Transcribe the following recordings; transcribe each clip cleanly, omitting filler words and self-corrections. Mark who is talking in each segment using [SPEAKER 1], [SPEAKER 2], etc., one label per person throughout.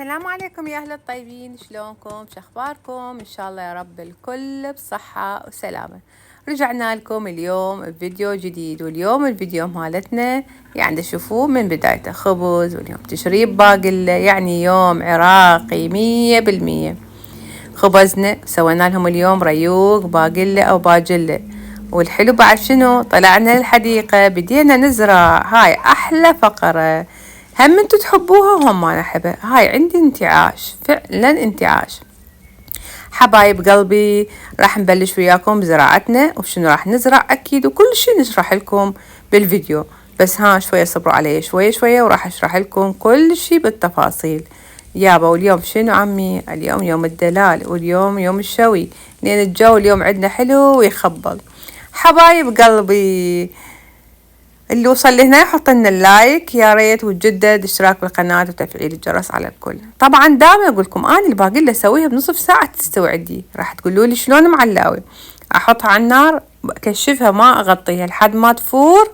[SPEAKER 1] السلام عليكم يا أهل الطيبين، شلونكم؟ شخباركم؟ إن شاء الله يا رب الكل بصحة وسلامة. رجعنا لكم اليوم بفيديو جديد، واليوم الفيديو مالتنا يعني تشوفوه من بدايته خبز، واليوم تشريب باقلة، يعني يوم عراقي 100%. خبزنا سوينا لهم اليوم ريوق باقلة أو باجلة، والحلو بعد شنو؟ طلعنا للحديقة بدينا نزرع. هاي أحلى فقرة، هم انتو تحبوها وهم ما نحبها. هاي عندي انتعاش، فعلا انتعاش. حبايب قلبي، راح نبلش وياكم بزراعتنا وشنو راح نزرع أكيد، وكل شي نشرح لكم بالفيديو. بس شوية صبروا علي شوية شوية وراح أشرح لكم كل شي بالتفاصيل. يابا واليوم شنو عمي؟ اليوم يوم الدلال، واليوم يوم الشوي، لأن الجو اليوم عندنا حلو ويخبل. حبايب قلبي، اللي وصل لهنا يحط لنا اللايك يا ريت، وتجدد اشتراك بالقناة وتفعيل الجرس على الكل. طبعا دائما اقول لكم انا الباقلة اسويها بنصف ساعة تستوي عندي. راح تقولوا لي شلون معلاوي؟ احطها على النار، اكشفها ما اغطيها لحد ما تفور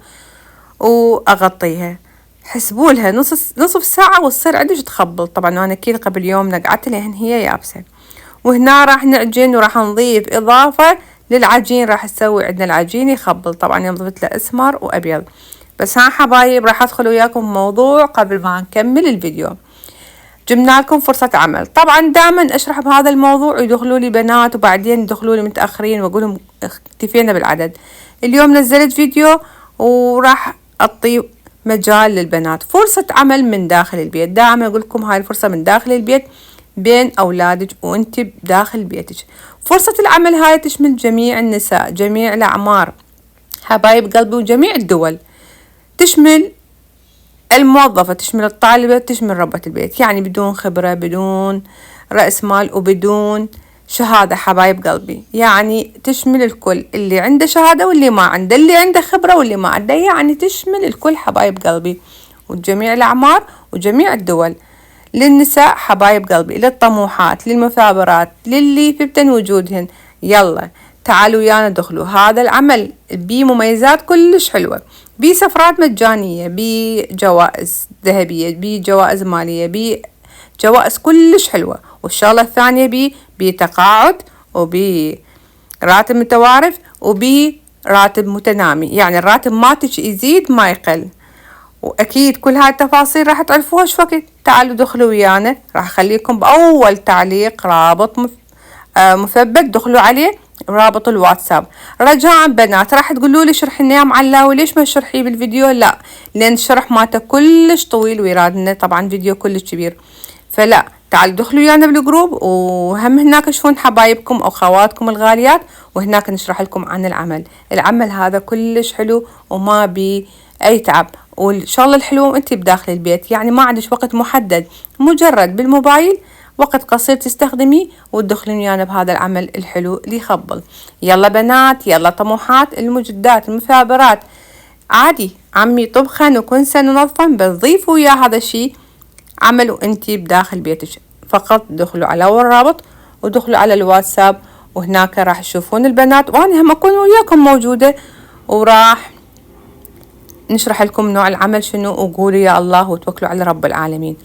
[SPEAKER 1] واغطيها. حسبوا لها نصف ساعة وتصير عندي تخبل. طبعا انا اكيد قبل يوم نقعتها لان هي يابسة. وهنا راح نعجن وراح نضيف اضافة للعجين. راح نسوي عندنا العجين يخبل. طبعا يوم ضفت له اسمر وابيض. بس حبايب راح ادخل وياكم موضوع قبل ما نكمل الفيديو. جبنا لكم فرصة عمل. طبعا دائما اشرح بهذا الموضوع يدخلوا لي بنات وبعدين يدخلوا لي متأخرين واقول لهم اكتفينا بالعدد. اليوم نزلت فيديو وراح اعطي مجال للبنات فرصة عمل من داخل البيت. دائما اقول لكم هاي الفرصة من داخل البيت بين اولادك وانت داخل بيتك. فرصة العمل هاي تشمل جميع النساء، جميع الاعمار حبايب قلبي، وجميع الدول. تشمل الموظفة، تشمل الطالبة، تشمل ربة البيت، يعني بدون خبرة، بدون رأس مال، وبدون شهادة حبايب قلبي. يعني تشمل الكل، اللي عنده شهادة واللي ما عنده، اللي عنده خبرة واللي ما عنده، يعني تشمل الكل حبايب قلبي، وجميع الأعمار وجميع الدول. للنساء حبايب قلبي، للطموحات، للمثابرات، للي في بدن وجودهن. يلا تعالوا ويانا دخلوا هذا العمل بيه مميزات كلش حلوة، بيه سفرات مجانية، بيه جوائز ذهبية، بيه جوائز مالية، بيه جوائز كلش حلوة. والشغلة الثانية بيه تقاعد، وبيه راتب متوارث، وبيه راتب متنامي، يعني الراتب مالتك يزيد ما يقل. واكيد كل هاي التفاصيل راح تعرفوها شو وقت. تعالوا دخلوا ويانا. راح اخليكم باول تعليق رابط مثبت، دخلوا عليه رابط الواتساب. رجاء بنات، راح تقولوا لي شرحي لنا يا معلاوي ليش ما تشرحيه بالفيديو؟ لا، لان الشرح مالته كلش طويل ويرادنا طبعا فيديو كلش كبير. فلا، تعالوا دخلوا ويانا بالجروب، وهم هناك تشوفون حبايبكم او خواتكم الغاليات، وهناك نشرح لكم عن العمل هذا كلش حلو وما بي اي تعب. والشغلة الحلوة انت بداخل البيت، يعني ما عندش وقت محدد، مجرد بالموبايل وقت قصير تستخدميه وتدخلين ويانا بهذا العمل الحلو اللي يخبل. يلا بنات، يلا طموحات، المجدات، المثابرات، عادي عمي طبخا وكنسا ونظفا، بتضيفوا ويا هذا الشي عملوا انتي بداخل بيتك. فقط دخلوا على الرابط ودخلوا على الواتساب، وهناك راح تشوفون البنات، وانا هم اكون وياكم موجودة، وراح نشرح لكم نوع العمل شنو، وقولوا يا الله وتوكلوا على رب العالمين.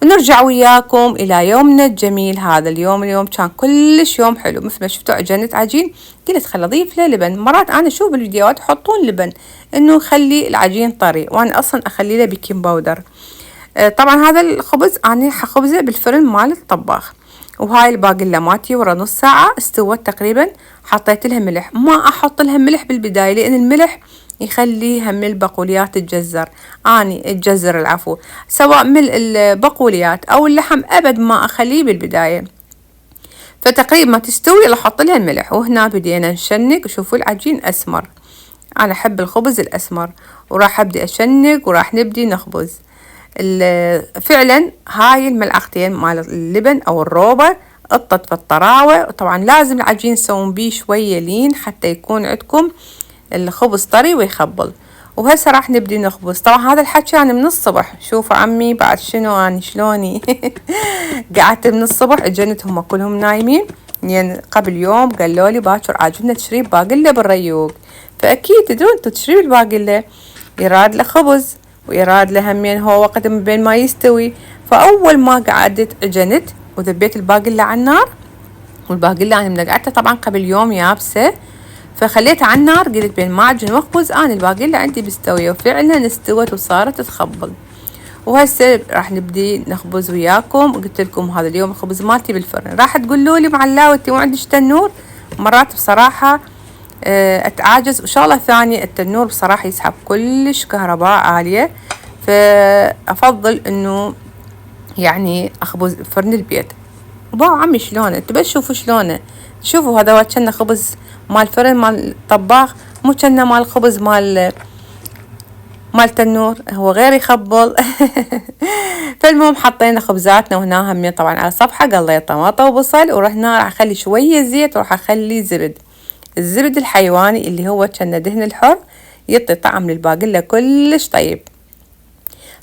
[SPEAKER 1] ونرجع وياكم الى يومنا الجميل. هذا اليوم كان كلش يوم حلو. مثل ما شفتوا عجنت عجين، قلت خل اضيف له لبن. مرات انا اشوف بالفيديوهات يحطون لبن انه يخلي العجين طري، وانا اصلا اخلي له بيكنج باودر. طبعا هذا الخبز انا حخبزه بالفرن مال الطباخ. وهاي الباقلة مالتي ورا نص ساعة استوت تقريبا. حطيت لها ملح، ما احط لها ملح بالبداية لان الملح يخلي هم البقوليات تتجزر. اني اتجزر العفو، سواء من البقوليات او اللحم ابد ما اخليه بالبداية. فتقريبا ما تستوي الا احط لها الملح. وهنا بدينا نشنق. شوفوا العجين اسمر، انا احب الخبز الاسمر، وراح ابدي اشنق وراح نبدي نخبز. فعلا هاي الملعقتين مال اللبن او الروبة قطت في الطراوة. طبعا لازم العجين تسوون بيه شوية لين حتى يكون عندكم الخبز طري ويخبل. وهسه راح نبدي نخبز. طبعا هذا الحكي انا من الصبح. شوفوا عمي بعد شنو اني شلوني قعدت من الصبح، اجنت هم كلهم نايمين، يعني قبل يوم قالوا لي باكر عاجبنا تشريب باقلة بالريوق. فاكيد تدرون انتو تشريب الباقلة يراد له خبز، وإيراد له همين هو وقت من بين ما يستوي. فأول ما قعدت عجنت وذبيت الباقلة على النار، والباقلة أنا منقعتها طبعا قبل يوم يابسة، فخليتها على النار. قلت بين ما أعجن وأخبز أنا الباقلة عندي مستوية، وفعلا استوت وصارت تخبل. وهسه راح نبدي نخبز وياكم. قلت لكم هذا اليوم الخبز مالتي بالفرن. راح تقولوا لي معلاوة انتي ما عندش تنور؟ مرات بصراحة اتعاجز. وشغلة ثانية التنور بصراحة يسحب كلش كهرباء عالية، فافضل انه يعني اخبز فرن البيت. وباو عمي شلونه انتوا بس شوفوا شلونه، شوفوا هذا كنا خبز مال فرن مال الطباخ، مو كنا مال خبز مال تنور، هو غير يخبل. فالمهم حطينا خبزاتنا وهنا همين طبعا على صفحة قليت طماطة وبصل، ورحنا راح اخلي شوية زيت وراح اخلي زبد، الزبد الحيواني اللي هو كان دهن الحر، يعطي طعم للباقلة كلش طيب.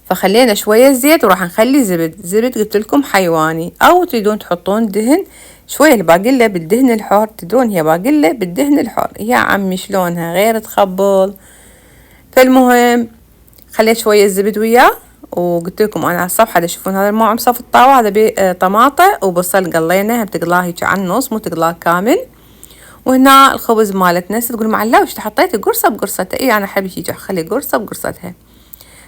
[SPEAKER 1] فخلينا شوية زيت وراح نخلي زبد قلت لكم حيواني، او تريدون تحطون دهن شوية الباقلة بالدهن الحر، تدرون هي باقلة بالدهن الحر يا عمي شلونها غير تخبل. فالمهم خليت شوية زبد وياه، وقلت لكم انا على الصفحة تشوفون هذا الماء مصف الطاوة، هذا طماطة وبصل قليناها بتقلاه هيك على النص مو تقلاه كامل. وهنا الخبز مالتنا. تقول معلاوي ايش حطيتي قرصة بقرصتها؟ اي انا احب هيك اخلي قرصة بقرصتها.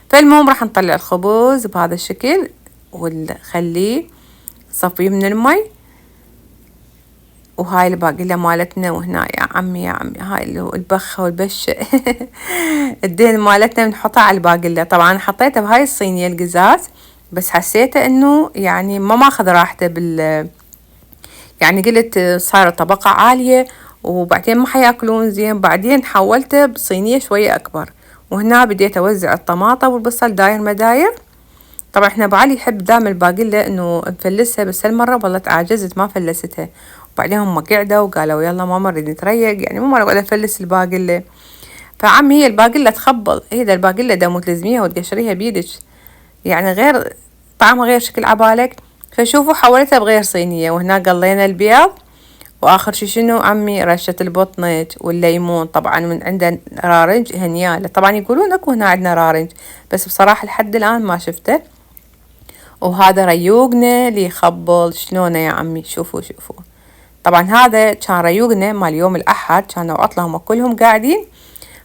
[SPEAKER 1] فالمهم راح نطلع الخبز بهذا الشكل ونخليه صفيه من المي. وهاي الباقلة مالتنا، وهنا يا عمي هاي البخة والبشة. الدهن مالتنا بنحطها على الباقلة. طبعا حطيتها بهاي الصينية القزاز، بس حسيته انه يعني ما ماخذ راحته يعني قلت صار طبقة عالية وبعدين ما حياكلون زين. بعدين حولته بصينية شوية اكبر، وهنا بديت اوزع الطماطة والبصل داير مداير. طبعا احنا ابو علي يحب دائما الباقلة انه نفلسها، بس هالمرة والله تعجزت ما فلستها. وبعدين هم قعدوا وقالوا يلا ماما نريد نتريق، يعني مو مرة اقعد افلس الباقلة. فعمي هي الباقلة تخبل، هي دا الباقلة دا تلزميها وتقشريها بيدك، يعني غير طعمها غير شكل عبالك. فشوفوا حولتها بغير صينية. وهنا قلينا البيض، واخر شي شنو عمي رشة البطنج والليمون. طبعا من عندنا رارنج هنياله، طبعا يقولون اكو هنا عندنا رارنج، بس بصراحة لحد الان ما شفته. وهذا ريوقنا اللي يخبل شلونه يا عمي، شوفوا طبعا هذا كان ريوقنا مال يوم الأحد، كانوا عطلة هم كلهم قاعدين،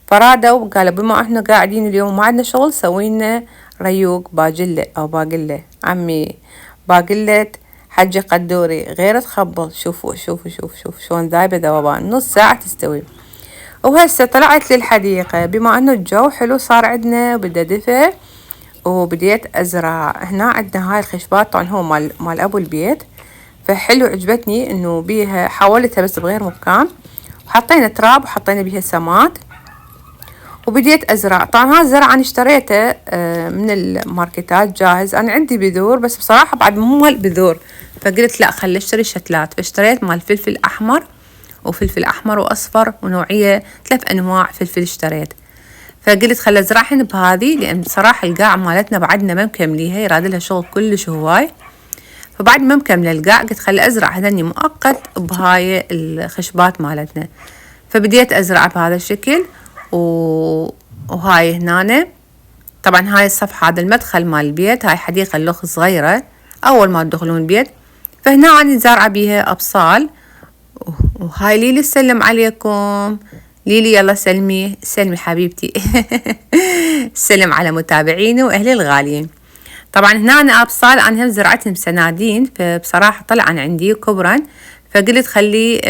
[SPEAKER 1] فرادوا قالوا بما احنا قاعدين اليوم ما عندنا شغل سوينا ريوق باقلة أو باقلة. عمي باقلة حجة قدوري غير تخبل. شوفوا شلون ذايبة ذوبان، نص ساعة تستوي. وهسه طلعت للحديقة بما انه الجو حلو صار عندنا وبدا دفء، وبديت ازرع. هنا عندنا هاي الخشبات طبعا هو مال ابو البيت، فحلو عجبتني انه بيها حولتها بس بغير مكان، وحطينا تراب وحطينا بيها سماد وبديت ازرع. طبعا هذا الزرع انا اشتريته من الماركتات جاهز، انا عندي بذور بس بصراحة بعد مو البذور، فقلت لا خلي اشتري شتلات. فاشتريت مال فلفل احمر وفلفل احمر واصفر ونوعية 3 انواع فلفل اشتريت. فقلت خلي ازرعهن بهذه، لان بصراحة القاع مالتنا بعدنا ما مكمليها، يراد لها شغل كلش هواي. فبعد ما مكملة القاع قلت خلي ازرع هذني مؤقت بهاي الخشبات مالتنا. فبديت ازرع بهذا الشكل. وهاي هنا طبعا هاي الصفحة هذا المدخل مال البيت، هاي حديقة لوخ صغيرة اول ما تدخلون البيت. فهنا أنا زارعة بيها ابصال. وهاي ليلي سلم عليكم، ليلي يلا سلمي حبيبتي. سلم على متابعيني واهلي الغاليين. طبعا هنا أنا ابصال انا هم زرعتهم سنادين، فبصراحة طلعن عندي كبرا، فقلت خلي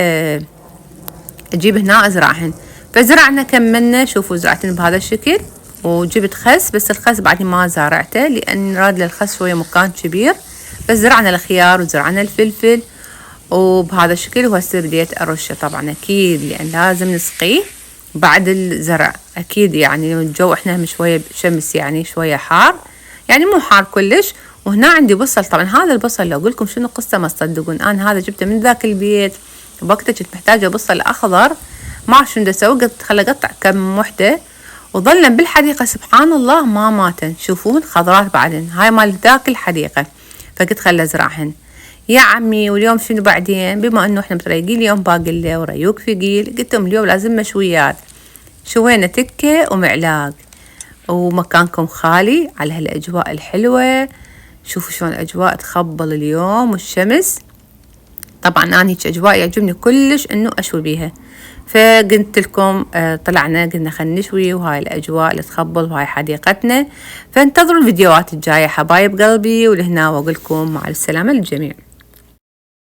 [SPEAKER 1] اجيب هنا ازرعهن. فزرعنا كملنا، شوفوا زرعتن بهذا الشكل. وجبت خس، بس الخس بعدني ما زارعته لان راد للخس شوية مكان كبير. بس زرعنا الخيار وزرعنا الفلفل وبهذا الشكل. وهسه بديت ارشه طبعا اكيد لان لازم نسقيه بعد الزرع اكيد، يعني الجو احنا هم شوية شمس يعني شوية حار، يعني مو حار كلش. وهنا عندي بصل، طبعا هذا البصل لو اقول لكم شنو قصة ما تصدقون. انا هذا جبته من ذاك البيت بوقتها كنت محتاجة بصل اخضر، ما اعرف شنو اسوي، قلت خلي اقطع كم وحدة وظلن بالحديقة سبحان الله ما ماتن. شوفون خضرات بعدن، هاي مال ذاك الحديقة. فقلت خلي ازرعهن يا عمي. واليوم شنو بعدين، بما انه احنا متريقين اليوم باقلة وريوق ثقيل، قلت لهم اليوم لازم مشويات. شوينا تكة ومعلاق ومكانكم خالي على هالأجواء الحلوة. شوفوا شلون الأجواء تخبل اليوم والشمس. طبعا أنا هيك أجواء يعجبني كلش إنه أشوي بيها، فقلت لكم طلعنا قلنا خلينا نشوي، وهاي الأجواء اللي تخبل وهاي حديقتنا. فانتظروا الفيديوهات الجاية حبايب قلبي، ولهنا وأقول لكم مع السلامة للجميع.